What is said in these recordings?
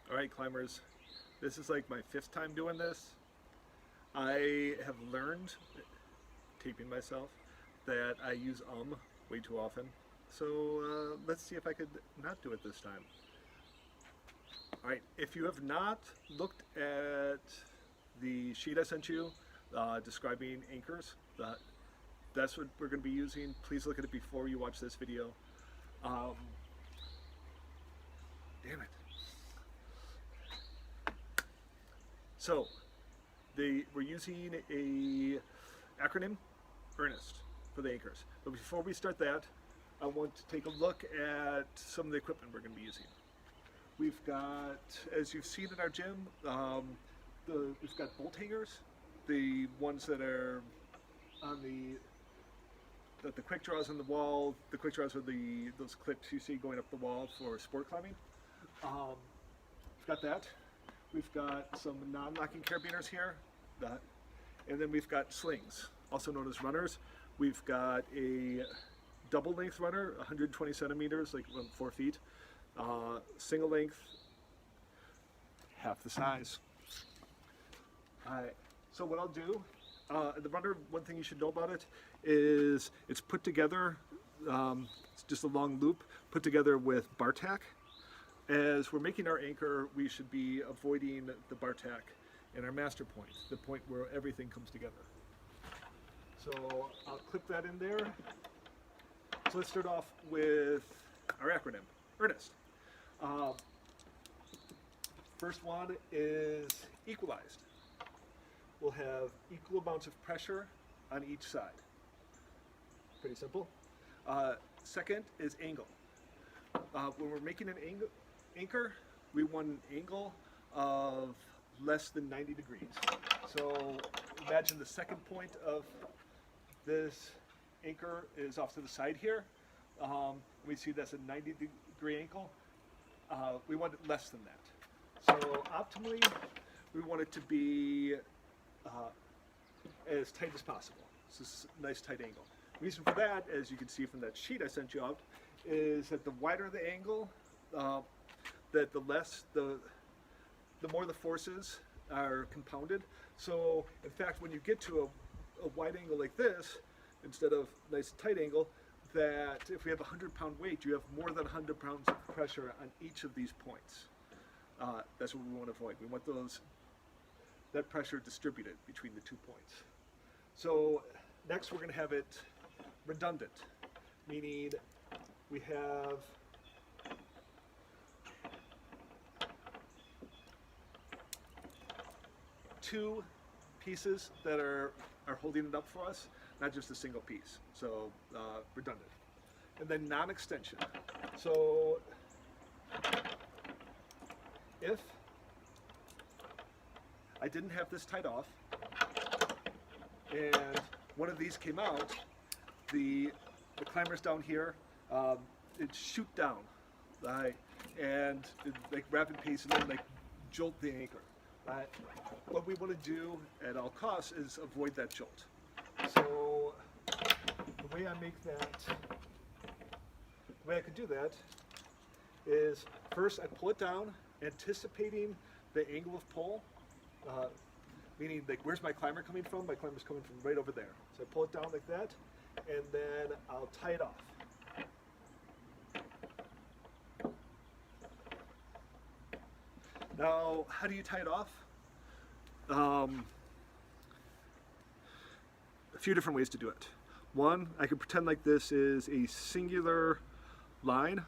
Alright climbers, this is like my 5th time doing this. I have learned, taping myself, that I use way too often. So let's see if I could not do it this time. Alright, if you have not looked at the sheet I sent you describing anchors, that's what we're going to be using. Please look at it before you watch this video. Damn it. So, we're using a acronym, EARNEST, for the anchors. But before we start that, I want to take a look at some of the equipment we're going to be using. We've got, as you've seen in our gym, we've got bolt hangers, the ones that are on the quick draws on the wall. The quick draws are those clips you see going up the wall for sport climbing. We've got that. We've got some non-locking carabiners here, and then we've got slings, also known as runners. We've got a double length runner, 120 centimeters, like 4 feet. Single length, half the size. Alright, so what I'll do, the runner, one thing you should know about it is it's put together, it's just a long loop, put together with bar tack. As we're making our anchor, we should be avoiding the bar tack in our master point, the point where everything comes together. So I'll clip that in there. So let's start off with our acronym, EARNEST. First one is equalized. We'll have equal amounts of pressure on each side. Pretty simple. Second is angle. When we're making an anchor, we want an angle of less than 90 degrees. So imagine the second point of this anchor is off to the side here. We see that's a 90-degree angle. We want it less than that. So optimally, we want it to be as tight as possible. So this is a nice tight angle. The reason for that, as you can see from that sheet I sent you out, is that the wider the angle, that the more the forces are compounded. So in fact, when you get to a wide angle like this, instead of nice tight angle, that if we have a 100-pound weight, you have more than 100 pounds of pressure on each of these points. That's what we want to avoid. We want that pressure distributed between the 2 points. So next we're going to have it redundant, meaning we have two pieces that are holding it up for us, not just a single piece. So redundant. And then non-extension. So if I didn't have this tied off and one of these came out, the climbers down here, it shoot down, and like rapid pace, and then like jolt the anchor. What we want to do at all costs is avoid that jolt. So the way I make that, the way I could do that is first I pull it down, anticipating the angle of pull, meaning like where's my climber coming from? My climber's coming from right over there. So I pull it down like that, and then I'll tie it off. Now, how do you tie it off? A few different ways to do it. One, I could pretend like this is a singular line,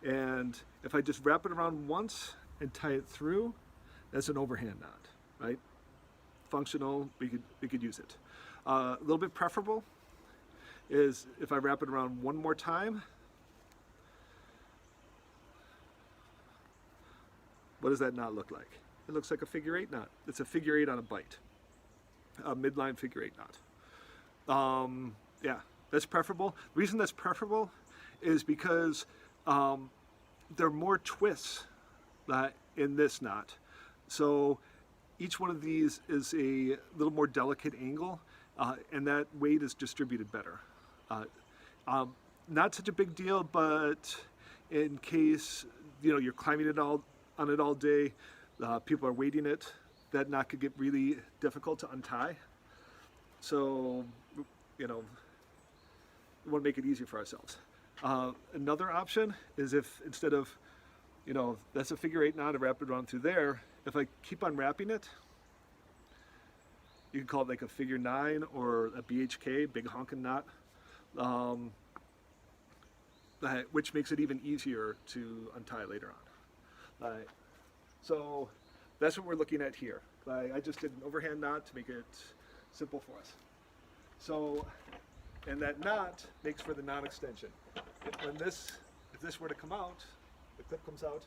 and if I just wrap it around once and tie it through, that's an overhand knot, right? Functional, we could use it. A little bit preferable is if I wrap it around one more time. What does that knot look like? It looks like a figure 8 knot. It's a figure 8 on a bite, a midline figure 8 knot. Yeah, that's preferable. The reason that's preferable is because there are more twists in this knot. So each one of these is a little more delicate angle, and that weight is distributed better. Not such a big deal, but in case you're climbing it all on it all day. People are waiting it. That knot could get really difficult to untie. So, you know, we want to make it easier for ourselves. Another option is if instead of, you know, that's a figure 8 knot, I wrap it around through there. If I keep on wrapping it, you can call it like a figure 9 or a BHK, big honkin' knot, which makes it even easier to untie later on. So that's what we're looking at here. I just did an overhand knot to make it simple for us. So, and that knot makes for the non-extension. If this were to come out, the clip comes out,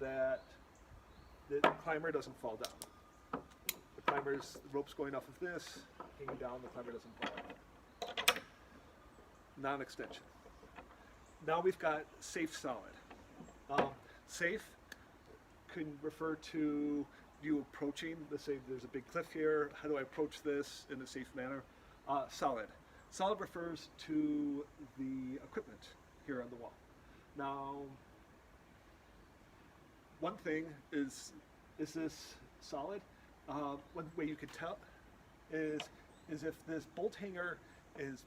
that the climber doesn't fall down. The rope's going off of this, hanging down, the climber doesn't fall out. Non-extension. Now we've got safe solid. Safe can refer to you approaching, let's say there's a big cliff here, how do I approach this in a safe manner? Solid. Solid refers to the equipment here on the wall. Now, one thing is this solid? One way you can tell is if this bolt hanger is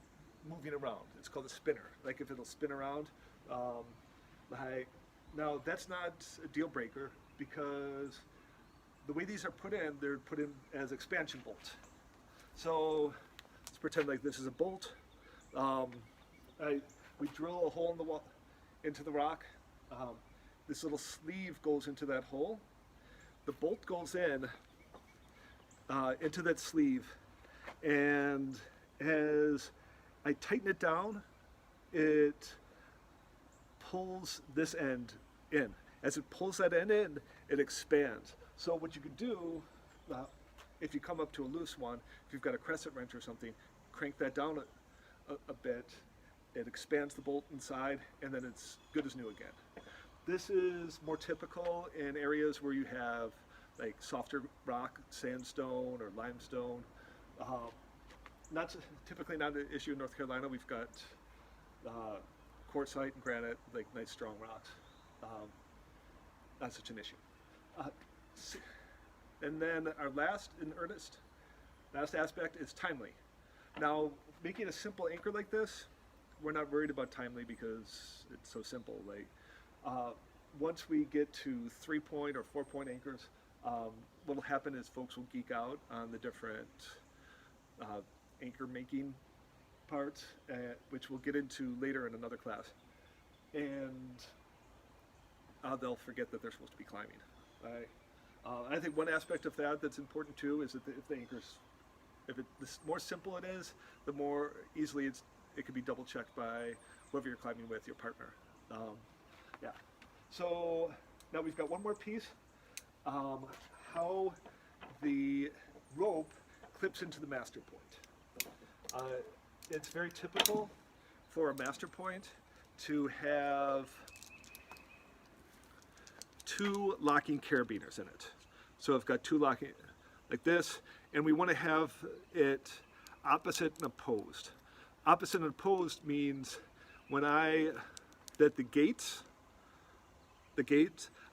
moving around. It's called a spinner. Like if it'll spin around. Now that's not a deal breaker because the way these are put in, they're put in as expansion bolts. So let's pretend like this is a bolt. We drill a hole in the wall, into the rock. This little sleeve goes into that hole. The bolt goes in into that sleeve, and as I tighten it down, it pulls this end in. As it pulls that end in, it expands. So what you could do, if you come up to a loose one, if you've got a crescent wrench or something, crank that down a bit, it expands the bolt inside, and then it's good as new again. This is more typical in areas where you have like softer rock, sandstone or limestone. Typically not an issue in North Carolina. We've got quartzite and granite, like nice strong rocks. Not such an issue. And then our last aspect is timely. Now, making a simple anchor like this, we're not worried about timely because it's so simple. Like once we get to 3-point or 4-point anchors, what will happen is folks will geek out on the different anchor making parts, which we'll get into later in another class, and they'll forget that they're supposed to be climbing. Right? I think one aspect of that that's important too is that if the the more simple it is, the more easily it can be double checked by whoever you're climbing with, your partner. Yeah. So now we've got one more piece. How the rope clips into the master point. It's very typical for a master point to have 2 locking carabiners in it. So I've got 2 locking like this, and we want to have it opposite and opposed. Opposite and opposed means that the gates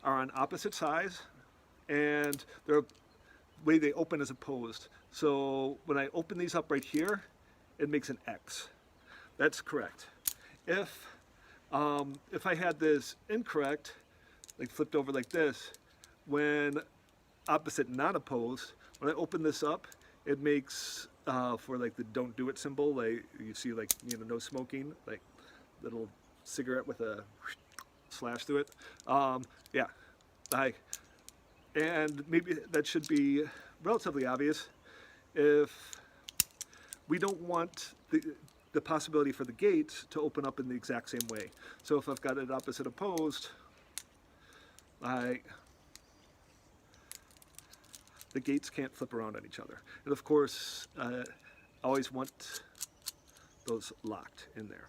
are on opposite sides, and the way they open is opposed. So when I open these up right here, it makes an X. That's correct. If I had this incorrect, like flipped over like this, when opposite not opposed, when I open this up, it makes for like the don't do it symbol, like you see, like, you know, no smoking, like little cigarette with a slash through it. Yeah, and maybe that should be relatively obvious. If we don't want the possibility for the gate to open up in the exact same way. So if I've got it opposite opposed, the gates can't flip around on each other. And of course, I always want those locked in there.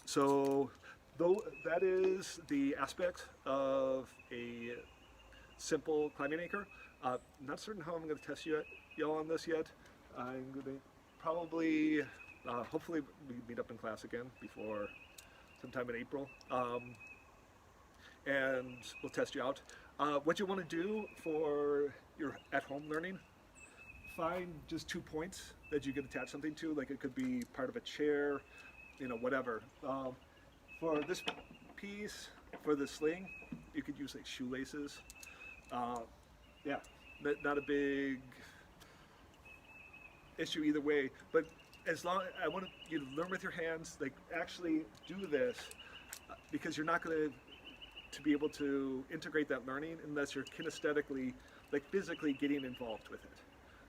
So that is the aspect of a simple climbing anchor. Not certain how I'm going to test y'all on this yet. I'm going to probably, hopefully we meet up in class again before sometime in April. And we'll test you out. What you want to do for your at-home learning, find just 2 points that you can attach something to. Like it could be part of a chair, whatever. For this piece, for the sling, you could use like shoelaces. Yeah, not a big issue either way. But as long I want you to learn with your hands, like actually do this, because you're not going to be able to integrate that learning unless you're kinesthetically, like physically getting involved with it.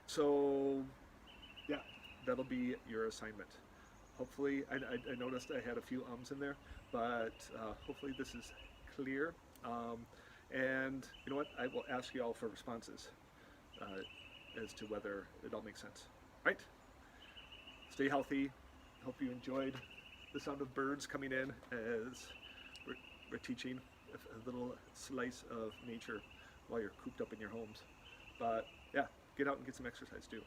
So yeah, that'll be your assignment. Hopefully, I noticed I had a few ums in there, but hopefully this is clear. And you know what? I will ask you all for responses as to whether it all makes sense. Right? Stay healthy. Hope you enjoyed the sound of birds coming in as we're teaching a little slice of nature while you're cooped up in your homes. But yeah, get out and get some exercise too.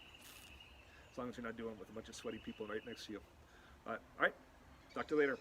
As long as you're not doing it with a bunch of sweaty people right next to you. All right, talk to you later.